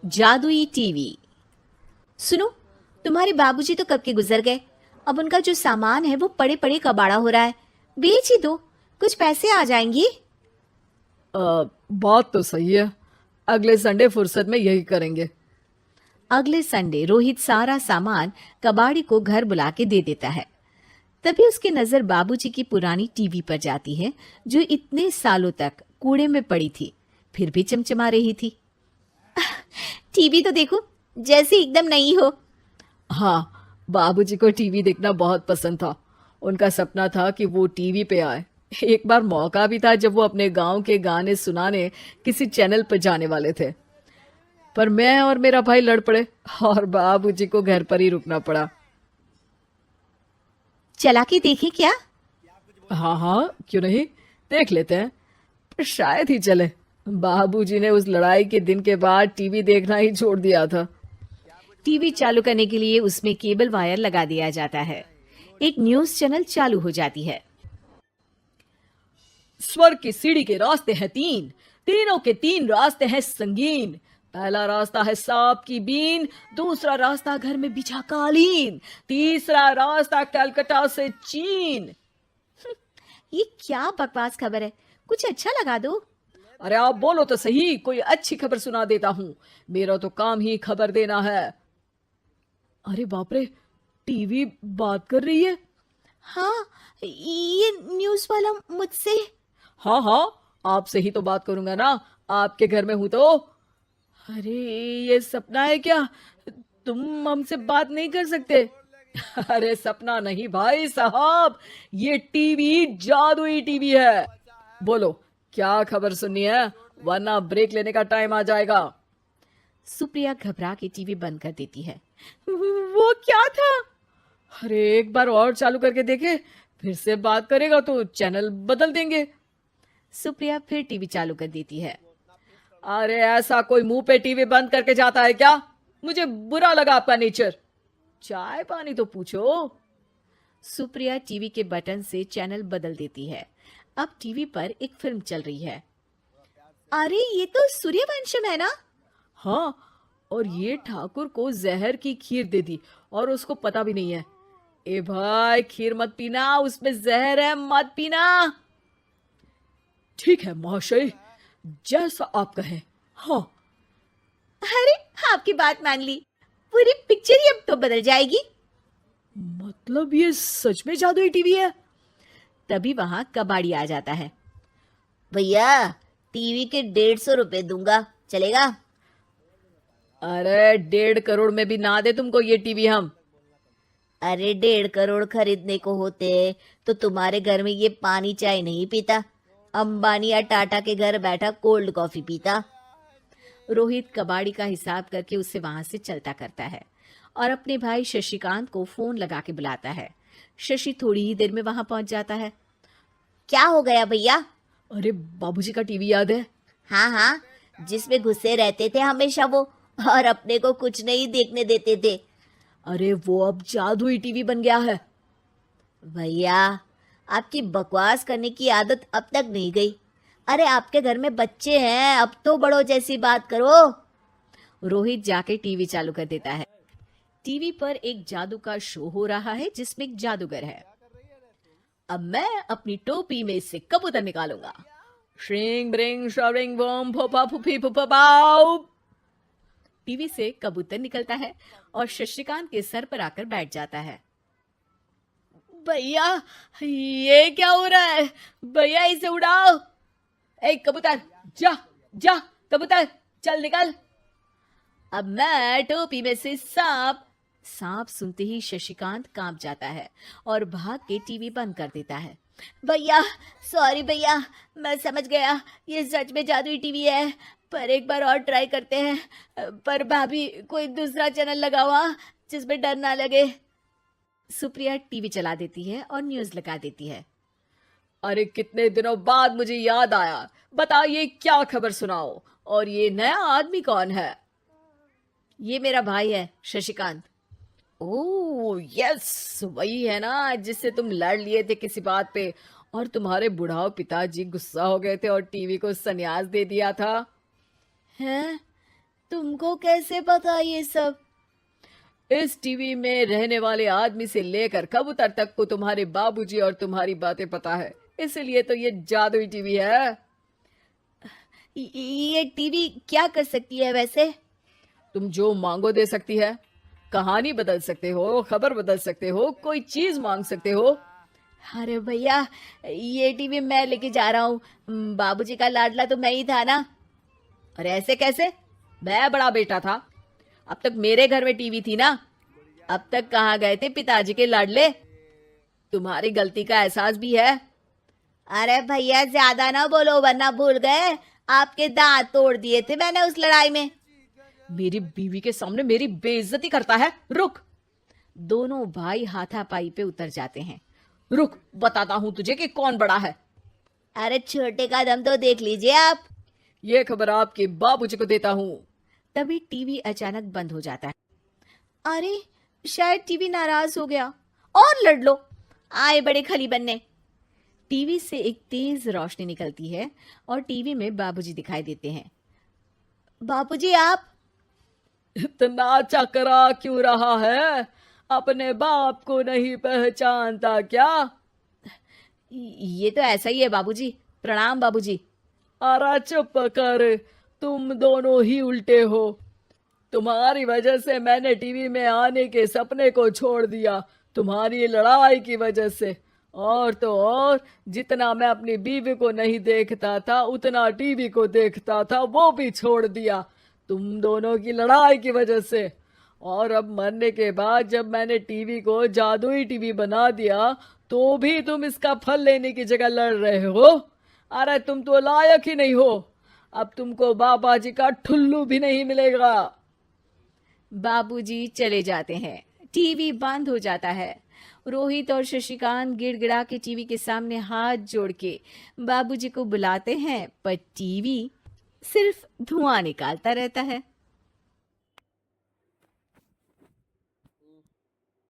जादुई टीवी। सुनो, तुम्हारे बाबूजी तो कब के गुजर गए। अब उनका जो सामान है वो पड़े पड़े कबाड़ा हो रहा है। बेच ही दो, कुछ पैसे आ जाएंगी। बात तो सही है। अगले संडे फुर्सत में यही करेंगे। अगले संडे रोहित सारा सामान कबाड़ी को घर बुला के दे देता है। तभी उसकी नजर बाबूजी की पुरानी टीवी पर जाती है, जो इतने सालों तक कूड़े में पड़ी थी, फिर भी चमचमा रही थी। टीवी तो देखो, जैसे एकदम नई हो। हाँ, बाबूजी को टीवी देखना बहुत पसंद था। उनका सपना था कि वो टीवी पे आए। एक बार मौका भी था जब वो अपने गांव के गाने सुनाने किसी चैनल पर जाने वाले थे, पर मैं और मेरा भाई लड़ पड़े और बाबूजी को घर पर ही रुकना पड़ा। चला के देखें क्या? हाँ हाँ, क्यों नहीं, देख लेते हैं। पर शायद ही चले। बाबूजी ने उस लड़ाई के दिन के बाद टीवी देखना ही छोड़ दिया था। टीवी चालू करने के लिए उसमें केबल वायर लगा दिया जाता है। एक न्यूज चैनल चालू हो जाती है। स्वर्ग की सीढ़ी के रास्ते हैं तीन, तीनों के तीन रास्ते हैं संगीन। पहला रास्ता है सांप की बीन, दूसरा रास्ता घर में बिछा कालीन, तीसरा रास्ता कलकत्ता से चीन। ये क्या बकवास खबर है, कुछ अच्छा लगा दो। अरे आप बोलो तो सही, कोई अच्छी खबर सुना देता हूं। मेरा तो काम ही खबर देना है। अरे बाप रे, टीवी बात कर रही है। हाँ, ये न्यूज वाला मुझसे। हाँ हाँ, आपसे ही तो बात करूंगा ना, आपके घर में हूं तो। अरे ये सपना है क्या? तुम हमसे बात नहीं कर सकते? अरे सपना नहीं भाई साहब, ये टीवी जादुई टीवी है। बोलो क्या खबर सुननी है, वरना ब्रेक लेने का टाइम आ जाएगा। सुप्रिया घबरा के टीवी बंद कर देती है। वो क्या था? अरे एक बार और चालू करके देखे, फिर से बात करेगा तो चैनल बदल देंगे। सुप्रिया फिर टीवी चालू कर देती है। अरे ऐसा कोई मुंह पे टीवी बंद करके जाता है क्या? मुझे बुरा लगा आपका नेचर। चाय पानी तो पूछो। सुप्रिया टीवी के बटन से चैनल बदल देती है। अब टीवी पर एक फिल्म चल रही है। अरे ये तो सूर्यवंशम है ना? हाँ, और ये ठाकुर को जहर की खीर दे दी और उसको पता भी नहीं है। ए भाई, खीर मत पीना, उसमें जहर है, मत पीना। ठीक है महाशय, जैसा आप कहें। हाँ। अरे आपकी बात मान ली, पूरी पिक्चर ही अब तो बदल जाएगी। मतलब ये सच में जादुई टीवी है? तभी वहां कबाड़ी आ जाता है। भैया टीवी के 150 रुपए दूंगा, चलेगा? अरे 1.5 करोड़ में भी ना दे तुमको ये टीवी हम। अरे 1.5 करोड़ खरीदने को होते तो तुम्हारे घर में ये पानी चाय नहीं पीता, अंबानी या टाटा के घर बैठा कोल्ड कॉफी पीता। रोहित कबाड़ी का हिसाब करके उसे वहां से चलता करता है और अपने भाई शशिकांत को फोन लगा के बुलाता है। शशि थोड़ी ही देर में वहां पहुंच जाता है। क्या हो गया भैया? अरे बाबूजी का टीवी याद है? हाँ हाँ, जिसमें घुसे रहते थे हमेशा वो, और अपने को कुछ नहीं देखने देते थे। अरे वो अब जादुई टीवी बन गया है। भैया आपकी बकवास करने की आदत अब तक नहीं गई। अरे आपके घर में बच्चे हैं, अब तो बड़ों जैसी बात करो। रोहित जाके टीवी चालू कर देता है। टीवी पर एक जादू का शो हो रहा है जिसमें एक जादूगर है। अब मैं अपनी टोपी में से कबूतर निकालूंगा। श्रिंग ब्रिंग शरिंग बम फोपा फुफी फुफा पाउ। टीवी से कबूतर निकलता है और शशिकांत के सर पर आकर बैठ जाता है। भैया ये क्या हो रहा है? भैया इसे उड़ाओ। ए कबूतर, जा जा, कबूतर चल निकल। अब मैं टोपी में से सांप सुनते ही शशिकांत कांप जाता है और भाग के टीवी बंद कर देता है। भैया सॉरी भैया, मैं समझ गया ये सच में जादुई टीवी है, पर एक बार और ट्राई करते हैं। पर भाभी कोई दूसरा चैनल लगाओ जिसमें डर ना लगे। सुप्रिया टीवी चला देती है और न्यूज लगा देती है। अरे कितने दिनों बाद मुझे याद आया, बताइए क्या खबर सुनाओ। और ये नया आदमी कौन है? ये मेरा भाई है शशिकांत। ओह यस, वही है ना जिससे तुम लड़ लिए थे किसी बात पे और तुम्हारे बुढ़ाओ पिताजी गुस्सा हो गए थे और टीवी को संन्यास दे दिया था। हैं? तुमको कैसे पता ये सब? इस टीवी में रहने वाले आदमी से लेकर कबूतर तक को तुम्हारे बाबूजी और तुम्हारी बातें पता है, इसलिए तो ये जादुई टीवी है। ये टीवी क्या कर सकती है वैसे? तुम जो मांगो दे सकती है। कहानी बदल सकते हो, खबर बदल सकते हो, कोई चीज मांग सकते हो। अरे भैया, ये टीवी मैं लेके जा रहा हूँ। बाबूजी का लाडला तो मैं ही था ना। अरे ऐसे कैसे? मैं बड़ा बेटा था, अब तक मेरे घर में टीवी थी ना। अब तक कहाँ गए थे पिताजी के लाडले? तुम्हारी गलती का एहसास भी है। अरे भैया, ज्यादा ना बोलो वरना भूल गए आपके दांत तोड़ दिए थे मैंने उस लड़ाई में। मेरी बीवी के सामने मेरी बेइज्जती करता है। रुक। दोनों भाई हाथापाई पे उतर जाते हैं। रुक, बताता हूं तुझे कि कौन बड़ा है। अरे छोटे का दम तो देख लीजिए आप। ये खबर आपके बाबूजी को देता हूँ। तभी टीवी अचानक बंद हो जाता है। अरे, शायद टीवी नाराज हो गया। और लड़ लो, आए बड़े खली बनने। टीवी से एक तेज रोशनी निकलती है और टीवी में बाबूजी दिखाई देते हैं। बापूजी, आप इतना चकरा क्यों रहा है? अपने बाप को नहीं पहचानता क्या? ये तो ऐसा ही है बाबूजी। प्रणाम बाबूजी। अरे चुप कर, तुम दोनों ही उल्टे हो। तुम्हारी वजह से मैंने टीवी में आने के सपने को छोड़ दिया, तुम्हारी लड़ाई की वजह से। और तो और, जितना मैं अपनी बीवी को नहीं देखता था उतना टीवी को देखता था, वो भी छोड़ दिया तुम दोनों की लड़ाई की वजह से। और अब मरने के बाद जब मैंने टीवी को जादुई टीवी बना दिया तो भी तुम इसका फल लेने की जगह लड़ रहे हो। अरे तुम तो लायक ही नहीं हो। अब तुमको बाबा जी का ठुल्लू भी नहीं मिलेगा। बाबूजी चले जाते हैं। टीवी बंद हो जाता है। रोहित और शशिकांत गिड़गिड़ा के टीवी के सामने हाथ जोड़ के बाबूजी को बुलाते हैं, पर टीवी सिर्फ धुआं निकालता रहता है।